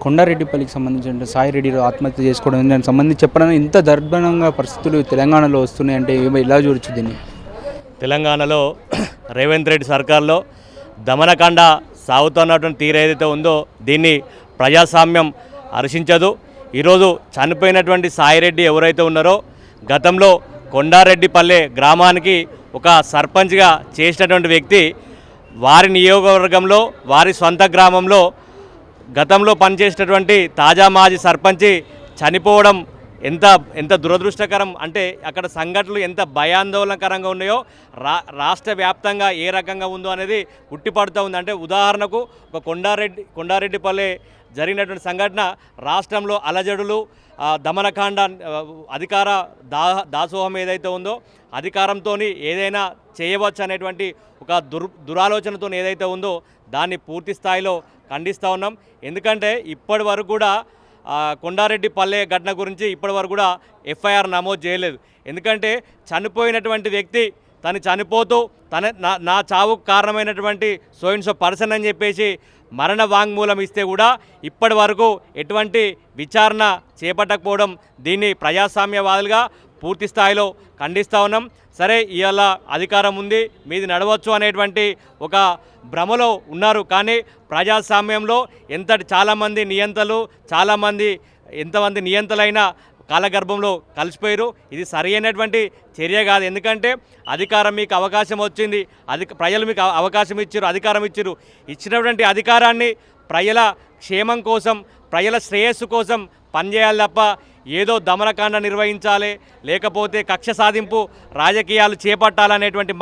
కొండారెడ్డిపల్లికి సంబంధించిన సాయి రెడ్డి ఆత్మహత్య చేసుకోవడం దానికి సంబంధించి చెప్పడానికి ఇంత దర్భనంగా పరిస్థితులు తెలంగాణలో వస్తున్నాయంటే ఎలా చూడొచ్చు దీన్ని? తెలంగాణలో రేవంత్ రెడ్డి సర్కార్లో దమనకాండ సాగుతున్నటువంటి తీరు ఏదైతే ఉందో దీన్ని ప్రజాస్వామ్యం హర్షించదు. ఈరోజు చనిపోయినటువంటి సాయిరెడ్డి ఎవరైతే ఉన్నారో గతంలో కొండారెడ్డిపల్లె గ్రామానికి ఒక సర్పంచ్గా చేసినటువంటి వ్యక్తి వారి నియోజకవర్గంలో వారి సొంత గ్రామంలో గతంలో పనిచేసినటువంటి తాజా మాజీ సర్పంచి చనిపోవడం ఎంత దురదృష్టకరం అంటే అక్కడ సంఘటనలు ఎంత భయాందోళనకరంగా ఉన్నాయో రాష్ట్ర వ్యాప్తంగా ఏ రకంగా ఉందో అనేది ఉట్టిపడుతూ ఉంది. అంటే ఉదాహరణకు ఒక కొండారెడ్డిపల్లె జరిగినటువంటి సంఘటన రాష్ట్రంలో అలజడులు దమనకాండ అధికార దాసోహం ఏదైతే ఉందో అధికారంతో ఏదైనా చేయవచ్చు అనేటువంటి ఒక దురాలోచనతో ఏదైతే ఉందో దాన్ని పూర్తి స్థాయిలో ఖండిస్తూ ఉన్నాం. ఎందుకంటే ఇప్పటి వరకు కూడా కొండారెడ్డిపల్లె ఘటన గురించి ఇప్పటి వరకు కూడా ఎఫ్ఐఆర్ నమోదు చేయలేదు. ఎందుకంటే చనిపోయినటువంటి వ్యక్తి తను చనిపోతూ నా చావుకు కారణమైనటువంటి సో పర్సన్ అని చెప్పేసి మరణ వాంగ్మూలం ఇస్తే కూడా ఇప్పటి వరకు ఎటువంటి విచారణ చేపట్టకపోవడం దీన్ని ప్రజాస్వామ్యవాదులుగా పూర్తి స్థాయిలో ఖండిస్తూ ఉన్నాం. సరే ఇవాళ అధికారం ఉంది మీది నడవచ్చు అనేటువంటి ఒక భ్రమలో ఉన్నారు. కానీ ప్రజాస్వామ్యంలో చాలామంది నియంతలు ఎంతమంది నియంతలైనా కాలగర్భంలో కలిసిపోయారు. ఇది సరైనటువంటి చర్య కాదు. ఎందుకంటే అధికారం మీకు అవకాశం వచ్చింది, ప్రజలు మీకు అవకాశం ఇచ్చారు, అధికారం ఇచ్చారు. ఇచ్చినటువంటి అధికారాన్ని ప్రజల క్షేమం కోసం ప్రజల శ్రేయస్సు కోసం పనిచేయాలి తప్ప ఏదో దమనకాండ నిర్వహించాలి లేకపోతే కక్ష సాధింపు రాజకీయాలు చేపట్టాలనేటువంటి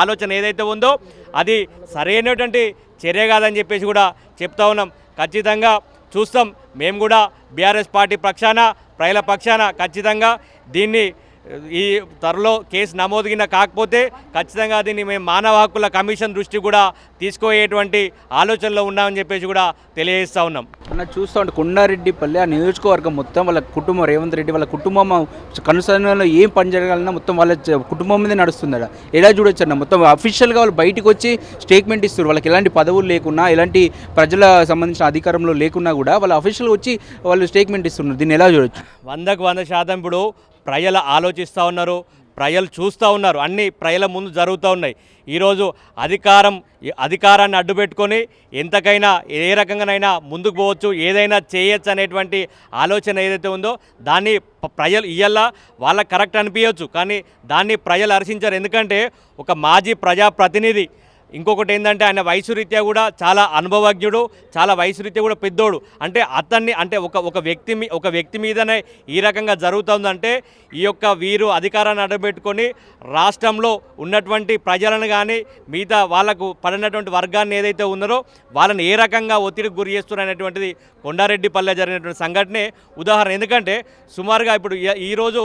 ఆలోచన ఏదైతే ఉందో అది సరైనటువంటి చర్య కాదని చెప్పేసి కూడా చెప్తా ఉన్నాం. ఖచ్చితంగా చూస్తాం. మేము కూడా బీఆర్ఎస్ పార్టీ పక్షాన ప్రజల పక్షాన ఖచ్చితంగా దీన్ని ఈ త్వరలో కేసు నమోదుగిన కాకపోతే ఖచ్చితంగా దీన్ని మేము మానవ హక్కుల కమిషన్ దృష్టి కూడా తీసుకోయేటువంటి ఆలోచనలో ఉన్నామని చెప్పేసి కూడా తెలియజేస్తూ ఉన్నాం. అన్న చూస్తూ ఉంటే కొండారెడ్డిపల్లి ఆ నియోజకవర్గం మొత్తం వాళ్ళ కుటుంబం రేవంత్ రెడ్డి వాళ్ళ కుటుంబం కనుసరణలో ఏం పని జరగాలన్నా మొత్తం వాళ్ళ కుటుంబం మీదే నడుస్తుంది. ఎలా చూడొచ్చు అన్న మొత్తం అఫీషియల్గా వాళ్ళు బయటకు వచ్చి స్టేట్మెంట్ ఇస్తారు. వాళ్ళకి ఎలాంటి పదవులు లేకున్నా ఎలాంటి ప్రజల సంబంధించిన అధికారంలో లేకున్నా కూడా వాళ్ళు అఫీషియల్గా వచ్చి వాళ్ళు స్టేట్మెంట్ ఇస్తున్నారు. దీన్ని ఎలా చూడొచ్చు? 100% ఇప్పుడు ప్రజలు ఆలోచిస్తూ ఉన్నారు, ప్రజలు చూస్తూ ఉన్నారు, అన్నీ ప్రజల ముందు జరుగుతూ ఉన్నాయి. ఈరోజు అధికారాన్ని అడ్డుపెట్టుకొని ఎంతకైనా ఏ రకంగానైనా ముందుకు పోవచ్చు, ఏదైనా చేయొచ్చు అనేటువంటి ఆలోచన ఏదైతే ఉందో దాన్ని ప్రజలు ఇయ్యాల వాళ్ళకి కరెక్ట్ అనిపించవచ్చు. కానీ దాన్ని ప్రజలు హర్షించారు. ఎందుకంటే ఒక మాజీ ప్రజాప్రతినిధి, ఇంకొకటి ఏంటంటే ఆయన వయసు రీత్యా కూడా చాలా అనుభవజ్ఞుడు, చాలా వయసు రీత్యా కూడా పెద్దోడు. అంటే అతన్ని అంటే ఒక వ్యక్తి మీదనే ఈ రకంగా జరుగుతుందంటే ఈ యొక్క వీరు అధికారాన్ని అడ్డబెట్టుకొని రాష్ట్రంలో ఉన్నటువంటి ప్రజలను కానీ మిగతా వాళ్ళకు పడినటువంటి వర్గాన్ని ఏదైతే ఉన్నారో వాళ్ళని ఏ రకంగా ఒత్తిడికి గురి చేస్తున్నారనేటువంటిది కొండారెడ్డిపల్లె జరిగినటువంటి సంఘటనే ఉదాహరణ. ఎందుకంటే సుమారుగా ఇప్పుడు ఈరోజు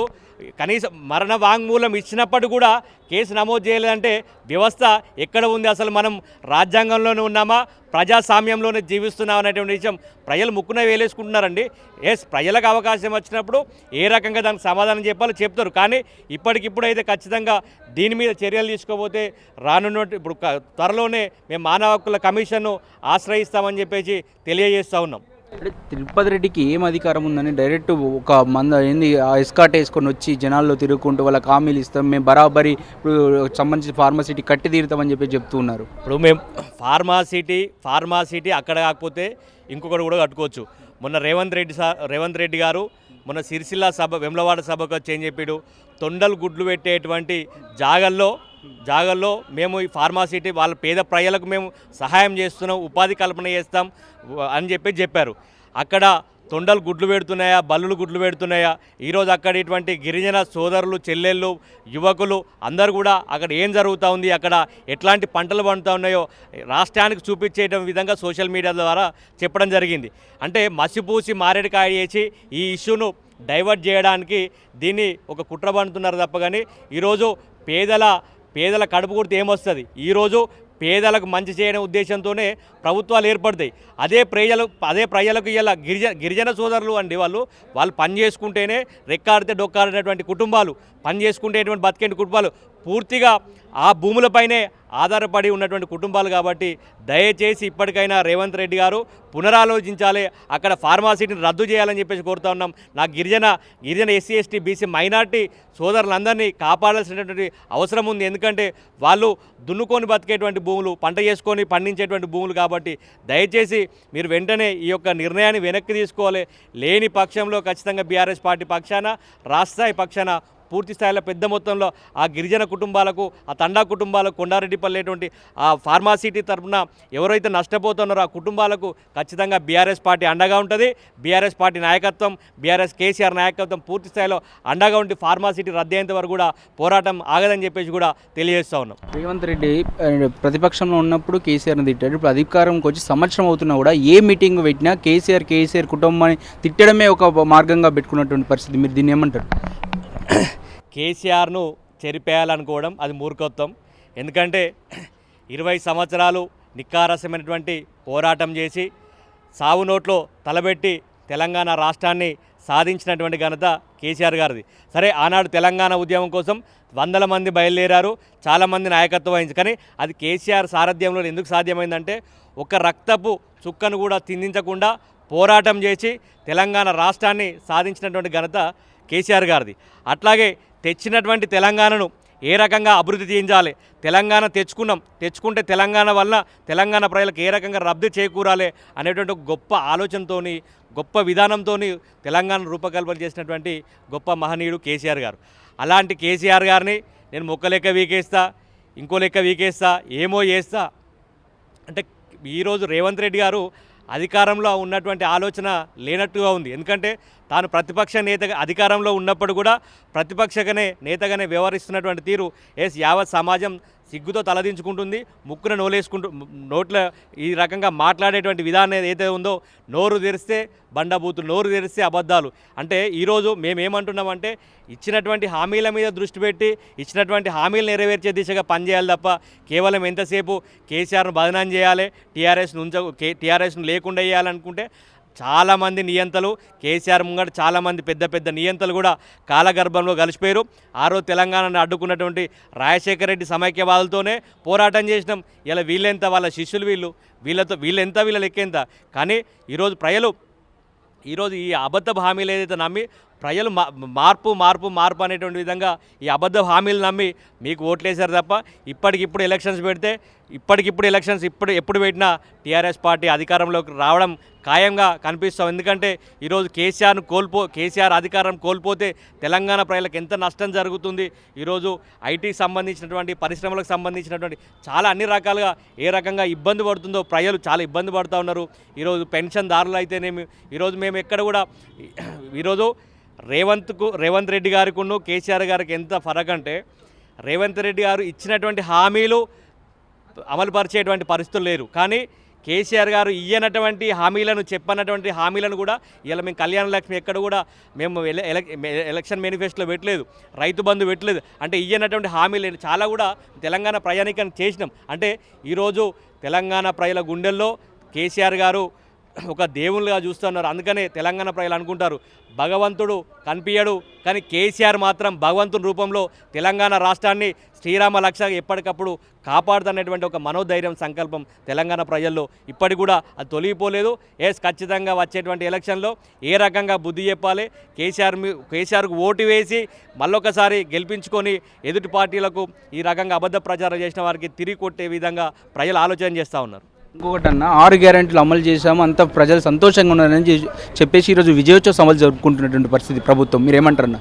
కనీసం మరణ వాంగ్మూలం ఇచ్చినప్పటికీ కూడా కేసు నమోదు చేయలేదంటే వ్యవస్థ ఎక్కడ ఉంది? అసలు మనం రాజ్యాంగంలోనే ఉన్నామా, ప్రజాస్వామ్యంలోనే జీవిస్తున్నాం అనేటువంటి విషయం ప్రజలు ముక్కున వేలేసుకుంటున్నారండి. ప్రజలకు అవకాశం వచ్చినప్పుడు ఏ రకంగా దానికి సమాధానం చెప్పాలో చెప్తారు. కానీ ఇప్పటికిప్పుడైతే ఖచ్చితంగా దీని మీద చర్యలు తీసుకోకపోతే ఇప్పుడు త్వరలోనే మేము మానవ హక్కుల కమిషన్ను ఆశ్రయిస్తామని చెప్పేసి తెలియజేస్తూ ఉన్నాం. అంటే తిరుపతి రెడ్డికి ఏం అధికారం ఉందని డైరెక్ట్ ఒక ఏంది ఎస్కాట్ వేసుకొని వచ్చి జనాల్లో తిరుగుకుంటూ వాళ్ళకి హామీలు ఇస్తాం, మేము బరాబరి ఇప్పుడు సంబంధించి ఫార్మాసిటీ కట్టి తీరుతామని చెప్పి చెప్తూ ఉన్నారు. ఇప్పుడు మేము ఫార్మాసిటీ అక్కడ కాకపోతే ఇంకొకటి కూడా కట్టుకోవచ్చు. మొన్న రేవంత్ రెడ్డి గారు మొన్న సిరిసిల్ల వెమ్లవాడ సభకు వచ్చి ఏం చెప్పాడు, తొండలు గుడ్లు పెట్టేటువంటి జాగల్లో మేము ఈ ఫార్మాసిటీ వాళ్ళ పేద ప్రజలకు మేము సహాయం చేస్తున్నాం, ఉపాధి కల్పన చేస్తాం అని చెప్పారు. అక్కడ తొండలు గుడ్లు పెడుతున్నాయా, బల్లులు గుడ్లు పెడుతున్నాయా? ఈరోజు అక్కడ ఇటువంటి గిరిజన సోదరులు, చెల్లెళ్ళు, యువకులు అందరూ కూడా అక్కడ ఏం జరుగుతూ ఉంది, అక్కడ ఎట్లాంటి పంటలు పండుతూ ఉన్నాయో రాష్ట్రానికి చూపించే విధంగా సోషల్ మీడియా ద్వారా చెప్పడం జరిగింది. అంటే మసిపూసి మారేడుకాయ చేసి ఈ ఇష్యూను డైవర్ట్ చేయడానికి దీన్ని ఒక కుట్ర పండుతున్నారు తప్ప కానీ ఈరోజు పేదల కడుపు కొడితే ఏమొస్తుంది? ఈరోజు పేదలకు మంచి చేయడం ఉద్దేశంతోనే ప్రభుత్వాలు ఏర్పడతాయి. అదే ప్రజలకు ఇలా గిరిజన సోదరులు అండి, వాళ్ళు పని చేసుకుంటేనే రెక్కాడితే డొక్కాడినటువంటి కుటుంబాలు, పని చేసుకుంటేటువంటి బతికేటి కుటుంబాలు పూర్తిగా ఆ భూములపైనే ఆధారపడి ఉన్నటువంటి కుటుంబాలు కాబట్టి దయచేసి ఇప్పటికైనా రేవంత్ రెడ్డి గారు పునరాలోచించాలి, అక్కడ ఫార్మాసిటీని రద్దు చేయాలని చెప్పేసి కోరుతా ఉన్నాం. నా గిరిజన ఎస్సీ ఎస్టీ బీసీ మైనార్టీ సోదరులందరినీ కాపాడాల్సినటువంటి అవసరం ఉంది. ఎందుకంటే వాళ్ళు దున్నుకొని బతికేటువంటి భూములు, పంట చేసుకొని పండించేటువంటి భూములు కాబట్టి దయచేసి మీరు వెంటనే ఈ యొక్క నిర్ణయాన్ని వెనక్కి తీసుకోవాలి. లేని పక్షంలో ఖచ్చితంగా బీఆర్ఎస్ పార్టీ పక్షాన, రాష్ట్రస్థాయి పక్షాన పూర్తి స్థాయిలో పెద్ద మొత్తంలో ఆ గిరిజన కుటుంబాలకు, ఆ తండా కుటుంబాలకు, కొండారెడ్డిపల్లి ఆ ఫార్మాసిటీ తరఫున ఎవరైతే నష్టపోతున్నారో ఆ కుటుంబాలకు ఖచ్చితంగా బీఆర్ఎస్ పార్టీ అండగా ఉంటుంది. బీఆర్ఎస్ పార్టీ నాయకత్వం, బీఆర్ఎస్ కేసీఆర్ నాయకత్వం పూర్తి స్థాయిలో అండగా ఉండి ఫార్మాసిటీ రద్దు అయ్యేంత వరకు కూడా పోరాటం ఆగదని చెప్పేసి కూడా తెలియజేస్తూ ఉన్నాం. రేవంత్ రెడ్డి ప్రతిపక్షంలో ఉన్నప్పుడు కేసీఆర్ని తిట్టాడు. ఇప్పుడు అధికారంకి వచ్చి సంవత్సరం అవుతున్నా కూడా ఏ మీటింగ్ పెట్టినా కేసీఆర్ కుటుంబాన్ని తిట్టడమే ఒక మార్గంగా పెట్టుకున్నటువంటి పరిస్థితి. మీరు దీన్ని ఏమంటారు? కేసీఆర్ను చెరిపేయాలనుకోవడం అది మూర్ఖత్వం. ఎందుకంటే 20 సంవత్సరాలు నిక్కారసమైనటువంటి పోరాటం చేసి సావు నోట్లో తలబెట్టి తెలంగాణ రాష్ట్రాన్ని సాధించినటువంటి ఘనత కేసీఆర్ గారిది. సరే, ఆనాడు తెలంగాణ ఉద్యమం కోసం వందల మంది బయలుదేరారు, చాలామంది నాయకత్వం వహించి, కానీ అది కేసీఆర్ సారథ్యంలో ఎందుకు సాధ్యమైందంటే ఒక రక్తపు చుక్కను కూడా చిందించకుండా పోరాటం చేసి తెలంగాణ రాష్ట్రాన్ని సాధించినటువంటి ఘనత కేసీఆర్ గారిది. అట్లాగే తెచ్చినటువంటి తెలంగాణను ఏ రకంగా అభివృద్ధి చేయించాలి, తెలంగాణ తెచ్చుకుంటే తెలంగాణ వల్ల తెలంగాణ ప్రజలకు ఏ రకంగా లబ్ధి చేకూరాలి అనేటువంటి గొప్ప ఆలోచనతో, గొప్ప విధానంతో తెలంగాణ రూపకల్పన చేసినటువంటి గొప్ప మహనీయుడు కేసీఆర్ గారు. అలాంటి కేసీఆర్ గారిని నేను మొక్క లెక్క వీకేస్తా, ఇంకో లెక్క వీకేస్తా, ఏమో చేస్తా అంటే ఈరోజు రేవంత్ రెడ్డి గారు అధికారంలో ఉన్నటువంటి ఆలోచన లేనట్టుగా ఉంది. ఎందుకంటే తాను ప్రతిపక్ష నేతగా అధికారంలో ఉన్నప్పుడు కూడా ప్రతిపక్షగానే నేతగానే వ్యవహరిస్తున్నటువంటి తీరు యావత్ సమాజం సిగ్గుతో తలదించుకుంటుంది. ముక్కున నోట్ల ఈ రకంగా మాట్లాడేటువంటి విధానం ఏదైతే ఉందో, నోరు తెరిస్తే బండబూతులు, నోరు తెరిస్తే అబద్ధాలు. అంటే ఈరోజు మేమేమంటున్నామంటే ఇచ్చినటువంటి హామీల మీద దృష్టి పెట్టి ఇచ్చినటువంటి హామీలు నెరవేర్చే దిశగా పనిచేయాలి తప్ప కేవలం ఎంతసేపు కేసీఆర్ను బదనాం చేయాలి, టీఆర్ఎస్ను లేకుండా చేయాలనుకుంటే చాలామంది నియంతలు కేసీఆర్ ముంగట చాలామంది పెద్ద పెద్ద నియంతలు కూడా కాలగర్భంలో కలిసిపోయారు. ఆ రోజు తెలంగాణను అడ్డుకున్నటువంటి రాజశేఖర రెడ్డి సమైక్యవాదులతోనే పోరాటం చేసినాం. ఇలా వీళ్ళెంత, వాళ్ళ శిష్యులు వీళ్ళెంత, వీళ్ళ లెక్కెంత. కానీ ఈరోజు ఈ అబద్ధ హామీలు ఏదైతే నమ్మి ప్రజలు మార్పు అనేటువంటి విధంగా ఈ అబద్ధ హామీలు నమ్మి మీకు ఓట్లేశారు తప్ప ఇప్పటికిప్పుడు ఎలక్షన్స్ ఎప్పుడు పెట్టినా టీఆర్ఎస్ పార్టీ అధికారంలోకి రావడం ఖాయంగా కనిపిస్తాం. ఎందుకంటే ఈరోజు కేసీఆర్ అధికారం కోల్పోతే తెలంగాణ ప్రజలకు ఎంత నష్టం జరుగుతుంది. ఈరోజు ఐటీకి సంబంధించినటువంటి పరిశ్రమలకు సంబంధించినటువంటి చాలా అన్ని రకాలుగా ఏ రకంగా ఇబ్బంది పడుతుందో ప్రజలు చాలా ఇబ్బంది పడుతూ ఉన్నారు. ఈరోజు పెన్షన్దారులు అయితేనేమి, ఈరోజు మేము ఎక్కడ కూడా ఈరోజు రేవంత్ రెడ్డి గారికి కేసీఆర్ గారికి ఎంత ఫరక్ అంటే, రేవంత్ రెడ్డి గారు ఇచ్చినటువంటి హామీలు అమలుపరిచేటువంటి పరిస్థితులు లేరు. కానీ కేసీఆర్ గారు ఇయ్యనటువంటి చెప్పనటువంటి హామీలను కూడా ఇలా మేము కళ్యాణ లక్ష్మి ఎక్కడ కూడా మేము ఎలక్షన్ మేనిఫెస్టోలో పెట్టలేదు, రైతు బంధు పెట్టలేదు. అంటే ఇయ్యనటువంటి హామీలు చాలా కూడా తెలంగాణ ప్రయాణికాన్ని చేసినాం. అంటే ఈరోజు తెలంగాణ ప్రజల గుండెల్లో కేసీఆర్ గారు ఒక దేవుళ్ళుగా చూస్తున్నారు. అందుకనే తెలంగాణ ప్రజలు అనుకుంటారు భగవంతుడు కనిపించడు, కానీ కేసీఆర్ మాత్రం భగవంతుని రూపంలో తెలంగాణ రాష్ట్రాన్ని శ్రీరామ లక్ష్యంగా ఎప్పటికప్పుడు కాపాడుతున్నటువంటి ఒక మనోధైర్యం, సంకల్పం తెలంగాణ ప్రజల్లో ఇప్పటికి కూడా అది తొలగిపోలేదు. ఖచ్చితంగా వచ్చేటువంటి ఎలక్షన్లో ఏ రకంగా బుద్ధి చెప్పాలి, కేసీఆర్కు ఓటు వేసి మళ్ళొకసారి గెలిపించుకొని ఎదుటి పార్టీలకు ఈ రకంగా అబద్ధ ప్రచారం చేసిన వారికి తిరిగి కొట్టే విధంగా ప్రజలు ఆలోచన చేస్తూ ఉన్నారు. ఇంకొకటి అన్న, 6 గ్యారెంటీలు అమలు చేశాము, అంత ప్రజలు సంతోషంగా ఉన్నారని చెప్పేసి ఈరోజు విజయోత్సవ సభలు జరుపుకుంటున్నటువంటి పరిస్థితి ప్రభుత్వం. మీరేమంటారన్న?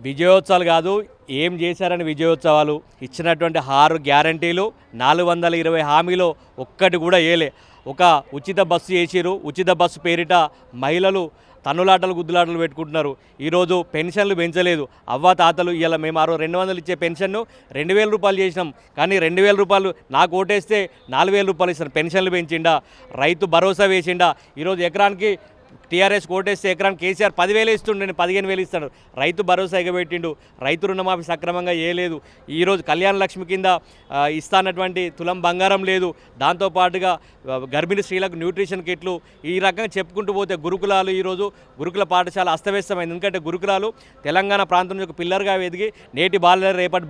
విజయోత్సవాలు కాదు, ఏం చేశారని విజయోత్సవాలు. ఇచ్చినటువంటి 6 గ్యారంటీలు 420 హామీలు ఒక్కటి కూడా ఏలే. ఒక ఉచిత బస్సు చేసిరు, ఉచిత బస్సు పేరిట మహిళలు తన్నులాటలు గుద్దులాటలు పెట్టుకుంటున్నారు. ఈరోజు పెన్షన్లు పెంచలేదు. అవ్వ తాతలు ఇలా మేము 200 ఇచ్చే పెన్షన్ను 2000 రూపాయలు చేసినాం, కానీ 2000 రూపాయలు నాకు ఓటేస్తే 4000 రూపాయలు ఇస్తాను. పెన్షన్లు పెంచిండా, రైతు భరోసా వేసిండా. ఈరోజు ఎకరానికి టీఆర్ఎస్ కోటేస్తే ఎకరానికి కేసీఆర్ 10,000 ఇస్తుండే, నేను 15,000 ఇస్తాడు. రైతు భరోసా ఎగబెట్టిండు, రైతు రుణమాఫీ సక్రమంగా చేయలేదు. ఈరోజు కళ్యాణ లక్ష్మి కింద ఇస్తానటువంటి తులం బంగారం లేదు. దాంతోపాటుగా గర్భిణీ స్త్రీలకు న్యూట్రిషన్ కిట్లు, ఈ రకంగా చెప్పుకుంటూ పోతే గురుకులాలు, ఈరోజు గురుకుల పాఠశాల అస్తవ్యస్తమైంది. ఎందుకంటే గురుకులాలు తెలంగాణ ప్రాంతం నుంచి ఒక పిల్లర్గా ఎదిగి నేటి బాల రేపటి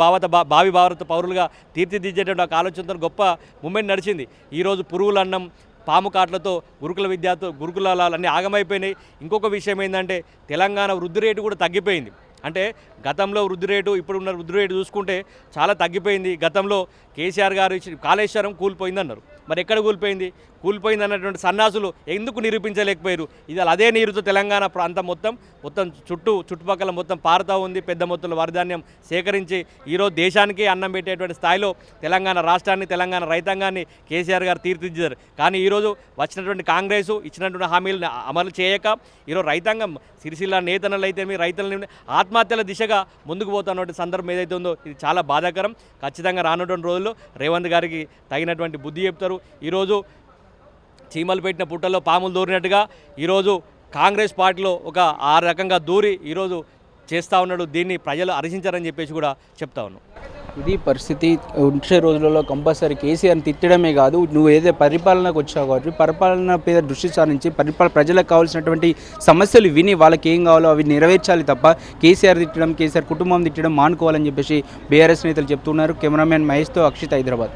భావి భారత పౌరులుగా తీర్చిదిద్దేటువంటి ఒక ఆలోచనతో గొప్ప మూమెంట్ నడిచింది. ఈరోజు పురుగులన్నం పాము కాట్లతో గురుకులాలు అన్నీ ఆగమైపోయినాయి. ఇంకొక విషయం ఏంటంటే తెలంగాణ వృద్ధి రేటు కూడా తగ్గిపోయింది. అంటే గతంలో వృద్ధి రేటు ఇప్పుడున్న వృద్ధి రేటు చూసుకుంటే చాలా తగ్గిపోయింది. గతంలో కేసీఆర్ గారు కాళేశ్వరం కూలిపోయిందన్నారు, మరి ఎక్కడ కూలిపోయింది అన్నటువంటి సన్నాసులు ఎందుకు నిరూపించలేకపోయారు? ఇది అదే నీరుతో తెలంగాణ ప్రాంతం మొత్తం చుట్టుపక్కల మొత్తం పారుతూ ఉంది. పెద్ద మొత్తంలో వరిధాన్యం సేకరించి ఈరోజు దేశానికి అన్నం పెట్టేటువంటి స్థాయిలో తెలంగాణ రాష్ట్రాన్ని, తెలంగాణ రైతాంగాన్ని కేసీఆర్ గారు తీర్చిదిద్దారు. కానీ ఈరోజు వచ్చినటువంటి కాంగ్రెస్ ఇచ్చినటువంటి హామీలను అమలు చేయక ఈరోజు రైతాంగం సిరిసిల్ల నేతనలు అయితే రైతులని ఆత్మహత్యల దిశగా ముందుకు పోతున్నటువంటి సందర్భం ఏదైతే ఉందో ఇది చాలా బాధాకరం. ఖచ్చితంగా రానున్నటువంటి రోజుల్లో రేవంత్ గారికి తగినటువంటి బుద్ధి చెప్తారు. ఈరోజు చీమలు పెట్టిన పుట్టల్లో పాములు దూరినట్టుగా ఈరోజు కాంగ్రెస్ పార్టీలో ఒక ఆ రకంగా దూరి ఈరోజు చేస్తూ ఉన్నాడు. దీన్ని ప్రజలు హర్షించారని చెప్పేసి కూడా చెప్తా ఉన్నాం. ఇది పరిస్థితి. వచ్చే రోజులలో కంపల్సరీ కేసీఆర్ని తిట్టడమే కాదు, నువ్వు ఏదైతే పరిపాలనకు వచ్చావు కాబట్టి పరిపాలన మీద దృష్టి సారించి ప్రజలకు కావాల్సినటువంటి సమస్యలు విని వాళ్ళకి ఏం కావాలో అవి నెరవేర్చాలి తప్ప కేసీఆర్ తిట్టడం, కేసీఆర్ కుటుంబం తిట్టడం మానుకోవాలని చెప్పేసి బీఆర్ఎస్ నేతలు చెప్తున్నారు. కెమెరామెన్ మహేష్తో అక్షిత్, హైదరాబాద్.